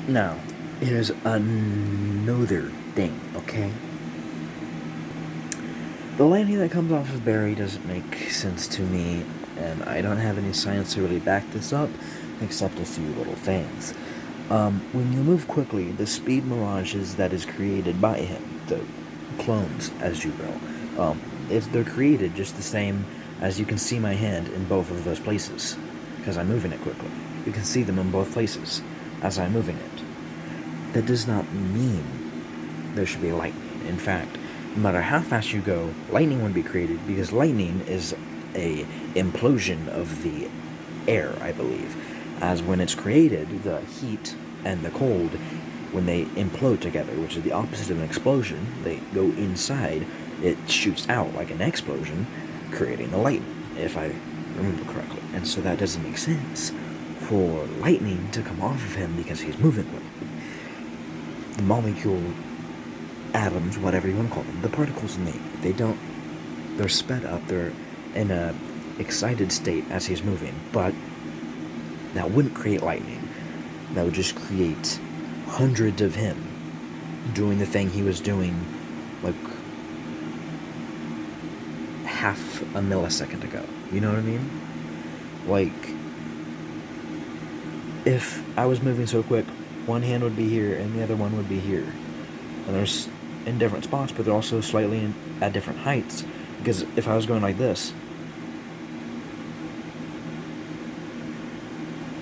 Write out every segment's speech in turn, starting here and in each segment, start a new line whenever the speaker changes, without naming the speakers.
Now, here's another thing, okay? The lightning that comes off of Barry doesn't make sense to me, and I don't have any science to really back this up, except a few little things. When you move quickly, the speed mirages that is created by him, the clones, as you will, if they're created just the same as you can see my hand in both of those places, because I'm moving it quickly. You can see them in both places as I'm moving it. That does not mean there should be lightning. In fact, no matter how fast you go, lightning wouldn't be created because lightning is a implosion of the air, I believe. As when it's created, the heat and the cold, when they implode together, which is the opposite of an explosion, they go inside, it shoots out like an explosion, creating the lightning, if I remember correctly. And so that doesn't make sense for lightning to come off of him because he's moving quickly. The molecule, atoms, whatever you want to call them, the particles in the air, they're sped up, they're in a excited state as he's moving, but that wouldn't create lightning. That would just create hundreds of him doing the thing he was doing like half a millisecond ago. You know what I mean? Like, if I was moving so quick, one hand would be here and the other one would be here. And there's in different spots, but they're also slightly at different heights. Because if I was going like this,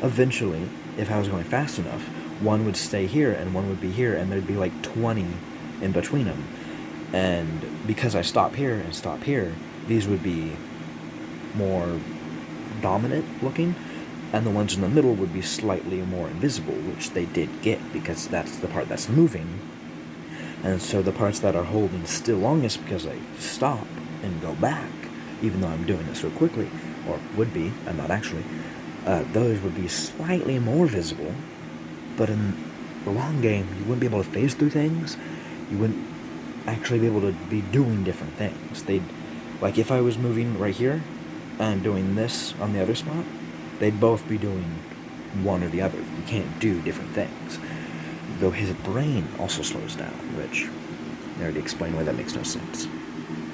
eventually, if I was going fast enough, one would stay here and one would be here, and there'd be like 20 in between them. And because I stop here and stop here, these would be more dominant looking, and the ones in the middle would be slightly more invisible, which they did get because that's the part that's moving. And so the parts that are holding still longest because I stop and go back, even though I'm doing it so quickly, or would be, I'm not actually, those would be slightly more visible, but in the long game, you wouldn't be able to phase through things. You wouldn't actually be able to be doing different things. Like if I was moving right here and doing this on the other spot, they'd both be doing one or the other. You can't do different things. Though his brain also slows down, which I already explained why that makes no sense.